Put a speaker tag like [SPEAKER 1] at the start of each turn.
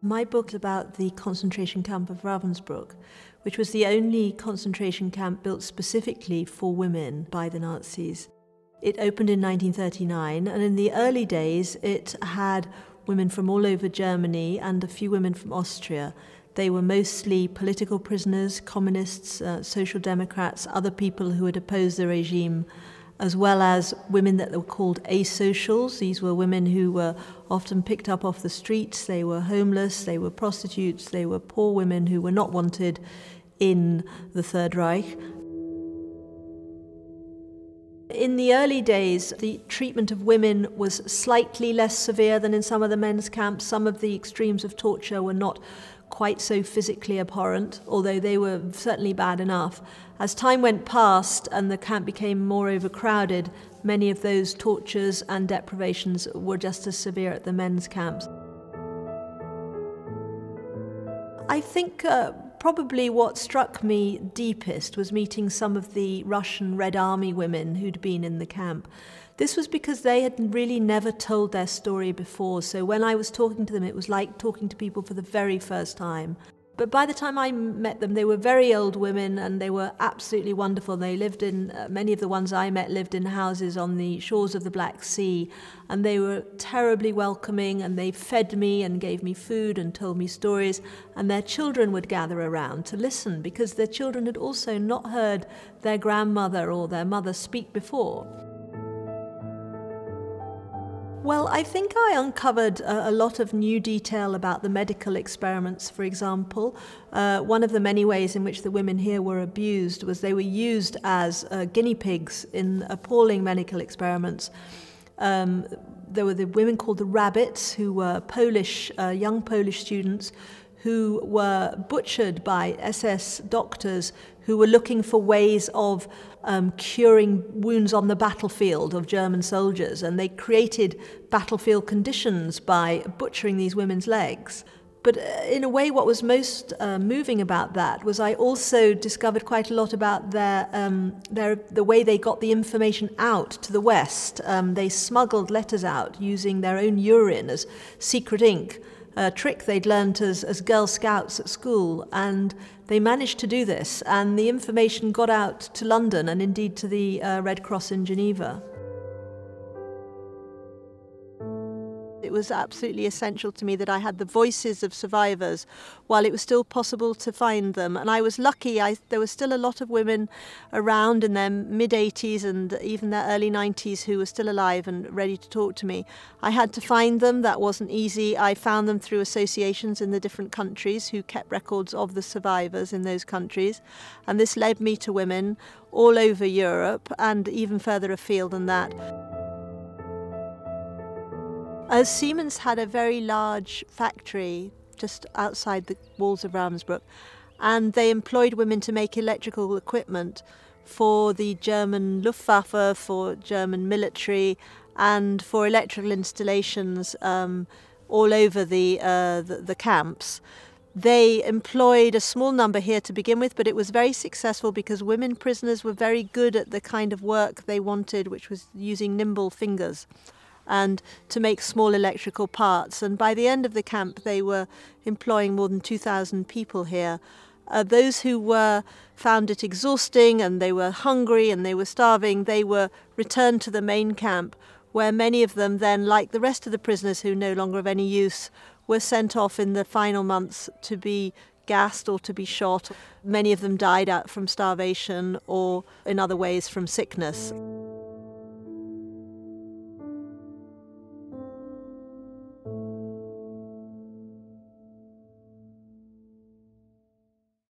[SPEAKER 1] My book is about the concentration camp of Ravensbrück, which was the only concentration camp built specifically for women by the Nazis. It opened in 1939, and in the early days it had women from all over Germany and a few women from Austria. They were mostly political prisoners, communists, social democrats, other people who had opposed the regime, as well as women that were called asocials. These were women who were often picked up off the streets. They were homeless, they were prostitutes, they were poor women who were not wanted in the Third Reich. In the early days, the treatment of women was slightly less severe than in some of the men's camps. Some of the extremes of torture were not quite so physically abhorrent, although they were certainly bad enough. As time went past and the camp became more overcrowded, many of those tortures and deprivations were just as severe at the men's camps. I think probably what struck me deepest was meeting some of the Russian Red Army women who'd been in the camp. This was because they had really never told their story before, so when I was talking to them, it was like talking to people for the very first time. But by the time I met them, they were very old women and they were absolutely wonderful. They lived in, many of the ones I met lived in houses on the shores of the Black Sea, and they were terribly welcoming, and they fed me and gave me food and told me stories, and their children would gather around to listen because their children had also not heard their grandmother or their mother speak before. Well, I think I uncovered a lot of new detail about the medical experiments, for example. One of the many ways in which the women here were abused was they were used as guinea pigs in appalling medical experiments. There were the women called the rabbits, who were Polish, young Polish students who were butchered by SS doctors who were looking for ways of curing wounds on the battlefield of German soldiers, and they created battlefield conditions by butchering these women's legs. But in a way, what was most moving about that was I also discovered quite a lot about the way they got the information out to the West. They smuggled letters out using their own urine as secret ink, a trick they'd learnt as Girl Scouts at school, and they managed to do this, and the information got out to London and indeed to the Red Cross in Geneva. It was absolutely essential to me that I had the voices of survivors while it was still possible to find them. And I was lucky, there were still a lot of women around in their mid-80s and even their early 90s who were still alive and ready to talk to me. I had to find them, that wasn't easy. I found them through associations in the different countries who kept records of the survivors in those countries. And this led me to women all over Europe and even further afield than that. Siemens had a very large factory just outside the walls of Ravensbrück, and they employed women to make electrical equipment for the German Luftwaffe, for German military, and for electrical installations all over the camps. They employed a small number here to begin with, but it was very successful because women prisoners were very good at the kind of work they wanted, which was using nimble fingers and to make small electrical parts. And by the end of the camp, they were employing more than 2,000 people here. Those who found it exhausting and they were hungry and they were starving, they were returned to the main camp, where many of them then, like the rest of the prisoners who no longer of any use, were sent off in the final months to be gassed or to be shot. Many of them died out from starvation or in other ways from sickness.